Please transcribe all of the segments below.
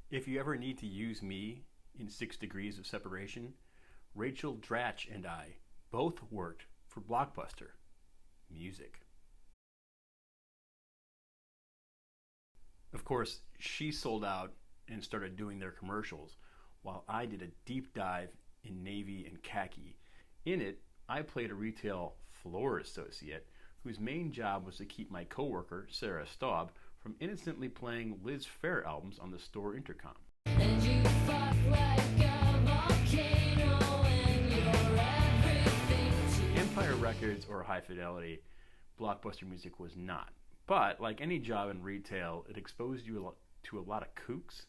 If you ever need to use me in 6 degrees of separation, Rachel Dratch and I both worked for Blockbuster. Music. Of course, she sold out and started doing their commercials, while I did a deep dive in Navy and khaki. In it, I played a retail floor associate whose main job was to keep my coworker, Sarah Staub, from innocently playing Liz Phair albums on the store intercom. And you fuck like a volcano and you're everything to Empire Records or High Fidelity, Blockbuster music was not. But like any job in retail, it exposed you to a lot of kooks.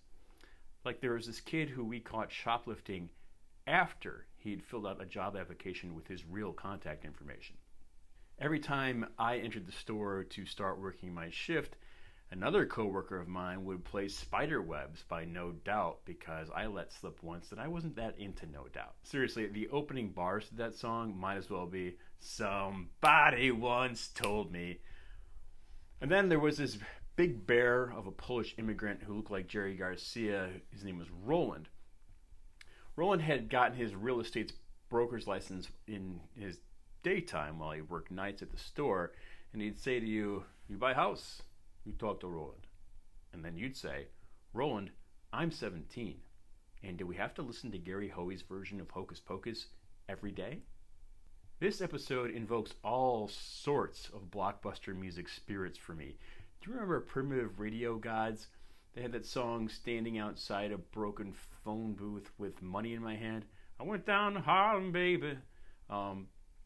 Like there was this kid who we caught shoplifting after he'd filled out a job application with his real contact information. Every time I entered the store to start working my shift, another coworker of mine would play Spiderwebs by No Doubt because I let slip once that I wasn't that into No Doubt. Seriously, the opening bars to that song might as well be "Somebody once told me." And then there was this big bear of a Polish immigrant who looked like Jerry Garcia. His name was Roland. Roland had gotten his real estate broker's license in his daytime while he worked nights at the store, and he'd say to you, "You buy house?" You talk to Roland. And then you'd say, "Roland, I'm 17, and do we have to listen to Gary Hoey's version of Hocus Pocus every day?" This episode invokes all sorts of Blockbuster music spirits for me. Do you remember Primitive Radio Gods? They had that song "Standing Outside a Broken Phone Booth with Money in My Hand." I went down to Harlem, baby.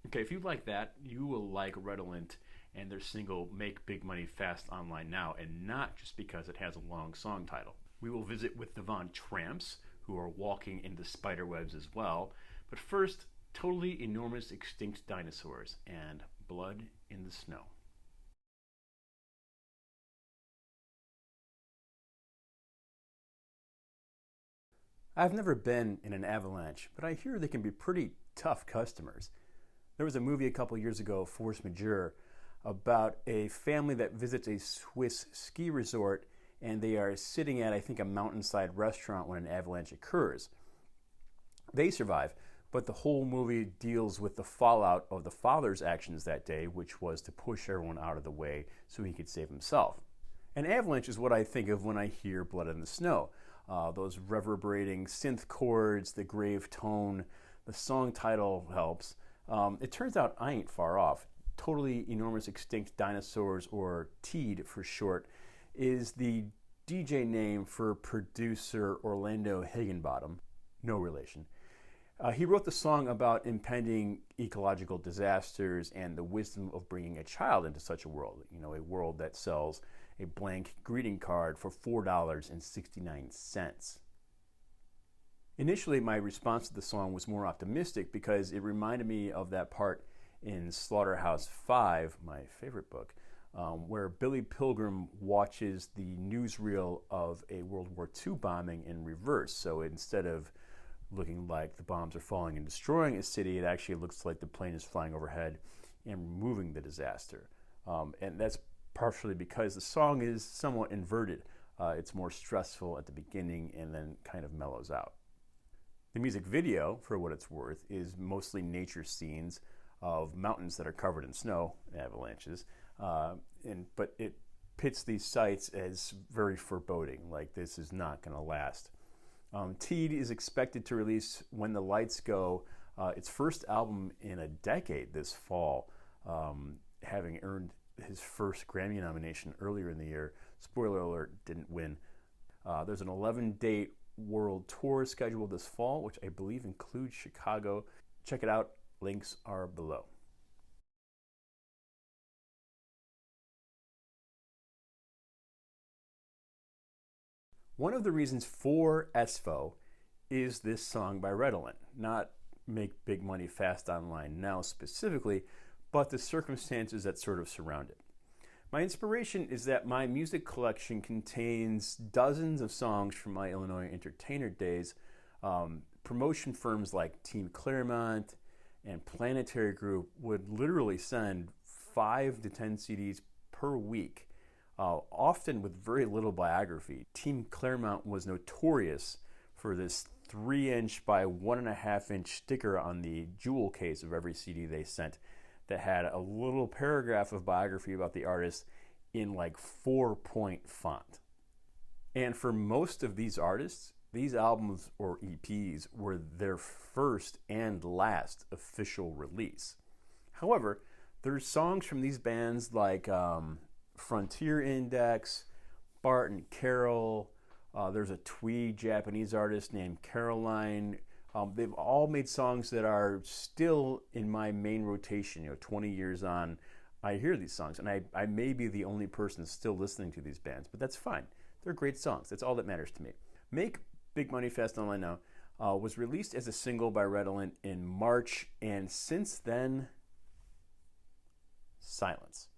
Okay, if you like that, you will like Redolent and their single "Make Big Money Fast Online Now," and not just because it has a long song title. We will visit with the Tramps, who are walking into spiderwebs as well. But first, Totally Enormous Extinct Dinosaurs and Blood in the Snow. I've never been in an avalanche, but I hear they can be pretty tough customers. There was a movie a couple years ago, Force Majeure, about a family that visits a Swiss ski resort, and they are sitting at, I think, a mountainside restaurant when an avalanche occurs. They survive, but the whole movie deals with the fallout of the father's actions that day, which was to push everyone out of the way so he could save himself. An avalanche is what I think of when I hear Blood in the Snow. Those reverberating synth chords, the grave tone, the song title helps. It turns out I ain't far off. Totally Enormous Extinct Dinosaurs, or TEED for short, is the DJ name for producer Orlando Higginbottom. No relation. He wrote the song about impending ecological disasters and the wisdom of bringing a child into such a world. You know, a world that sells a blank greeting card for $4.69. Initially, my response to the song was more optimistic because it reminded me of that part in Slaughterhouse-Five, my favorite book, where Billy Pilgrim watches the newsreel of a World War II bombing in reverse. So instead of looking like the bombs are falling and destroying a city, it actually looks like the plane is flying overhead and removing the disaster. And that's partially because the song is somewhat inverted. It's more stressful at the beginning and then kind of mellows out. The music video, for what it's worth, is mostly nature scenes of mountains that are covered in snow, avalanches, but it pits these sites as very foreboding, like this is not going to last. TEED is expected to release When the Lights Go, its first album in a decade this fall, having earned his first Grammy nomination earlier in the year. Spoiler alert, didn't win. There's an 11-date world tour scheduled this fall, which I believe includes Chicago. Check it out. Links are below. One of the reasons for Ess-Fo is this song by Redolent, not Make Big Money Fast Online Now specifically, but the circumstances that sort of surround it. My inspiration is that my music collection contains dozens of songs from my Illinois entertainer days. Promotion firms like Team Claremont and Planetary Group would literally send 5 to 10 CDs per week often with very little biography. Team Claremont was notorious for this 3-inch by 1.5-inch sticker on the jewel case of every CD they sent that had a little paragraph of biography about the artist in like 4-point font. And for most of these artists, these albums or EPs were their first and last official release. However, there's songs from these bands like Frontier Index, Bart and Carol. There's a twee Japanese artist named Caroline. They've all made songs that are still in my main rotation. 20 years on, I hear these songs, and I may be the only person still listening to these bands, but that's fine. They're great songs. That's all that matters to me. Make Big Money Fast All I Know was released as a single by Redolent in March, and since then, silence.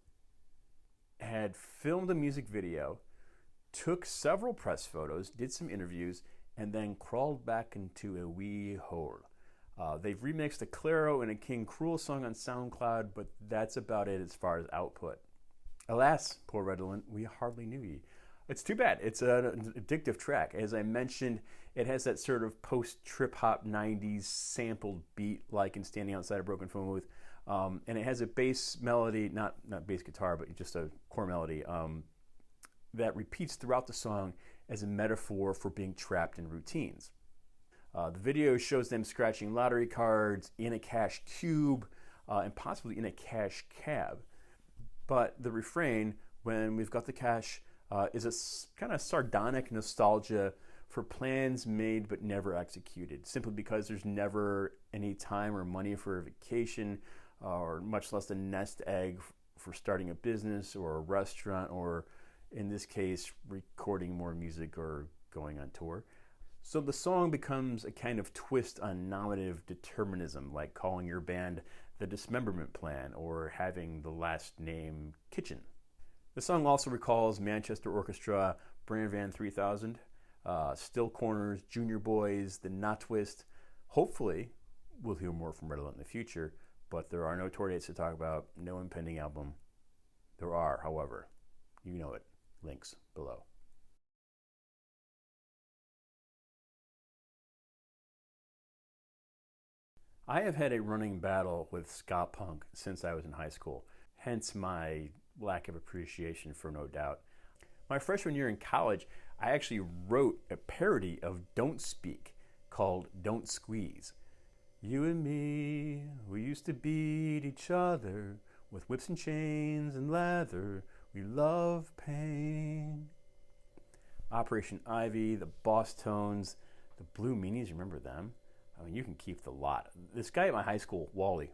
Had filmed a music video, took several press photos, did some interviews, and then crawled back into a wee hole. They've remixed a Claro and a King Cruel song on SoundCloud, but that's about it as far as output. Alas, poor Redolent, we hardly knew ye. It's too bad. It's an addictive track. As I mentioned, it has that sort of post-trip-hop 90s sampled beat like in Standing Outside a Broken Phone Booth. And it has a bass melody, not bass guitar, but just a core melody that repeats throughout the song as a metaphor for being trapped in routines. The video shows them scratching lottery cards in a cash cube and possibly in a cash cab. But the refrain, when we've got the cash, is a kind of sardonic nostalgia for plans made but never executed, simply because there's never any time or money for a vacation, or much less a nest egg for starting a business or a restaurant, or in this case, recording more music or going on tour. So the song becomes a kind of twist on nominative determinism, like calling your band the Dismemberment Plan or having the last name Kitchen. The song also recalls Manchester Orchestra, Brand Van 3000, Still Corners, Junior Boys, The Knot Twist. Hopefully, we'll hear more from Redolent in the future, but there are no tour dates to talk about, no impending album. There are, however, you know it, links below. I have had a running battle with ska punk since I was in high school, hence my lack of appreciation for No Doubt. My freshman year in college, I actually wrote a parody of Don't Speak called Don't Squeeze. You and me, we used to beat each other with whips and chains and leather. We love pain. Operation Ivy, the Boss Tones, the Blue Meanies, remember them? I mean, you can keep the lot. This guy at my high school, Wally,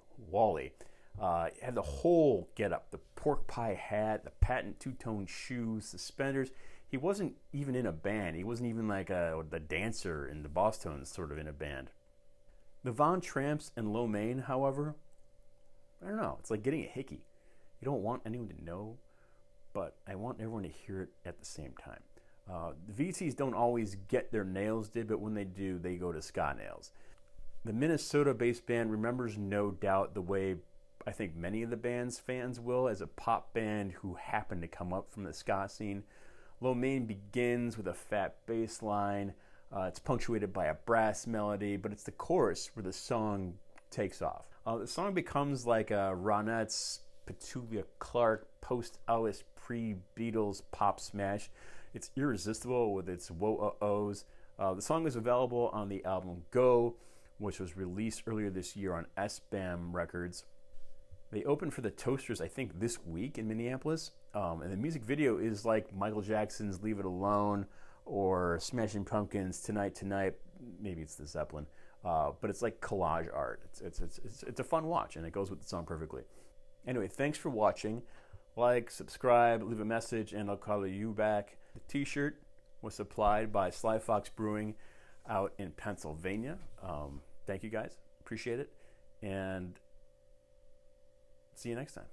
had the whole getup, the pork pie hat, the patent two-tone shoes, suspenders. He wasn't even in a band. He wasn't even like the dancer in the Boss Tones sort of in a band. The Von Tramps and Lo Mein, however, I don't know. It's like getting a hickey. You don't want anyone to know, but I want everyone to hear it at the same time. The VCs don't always get their nails did, but when they do, they go to ska nails. The Minnesota-based band remembers No Doubt the way I think many of the band's fans will, as a pop band who happened to come up from the ska scene. Lo Mein begins with a fat bass line. It's punctuated by a brass melody, but it's the chorus where the song takes off. The song becomes like a Ronettes, Petula Clark, post-Elvis, pre-Beatles pop smash. It's irresistible with its whoa-oh-ohs. The song is available on the album Go, which was released earlier this year on S-Bam Records. They opened for the Toasters, I think, this week in Minneapolis. And the music video is like Michael Jackson's Leave It Alone or Smashing Pumpkins' Tonight Tonight. Maybe it's the Zeppelin. But it's like collage art. It's a fun watch, and it goes with the song perfectly. Anyway, thanks for watching. Like, subscribe, leave a message, and I'll call you back. The t-shirt was supplied by Sly Fox Brewing out in Pennsylvania. Thank you guys. Appreciate it. And see you next time.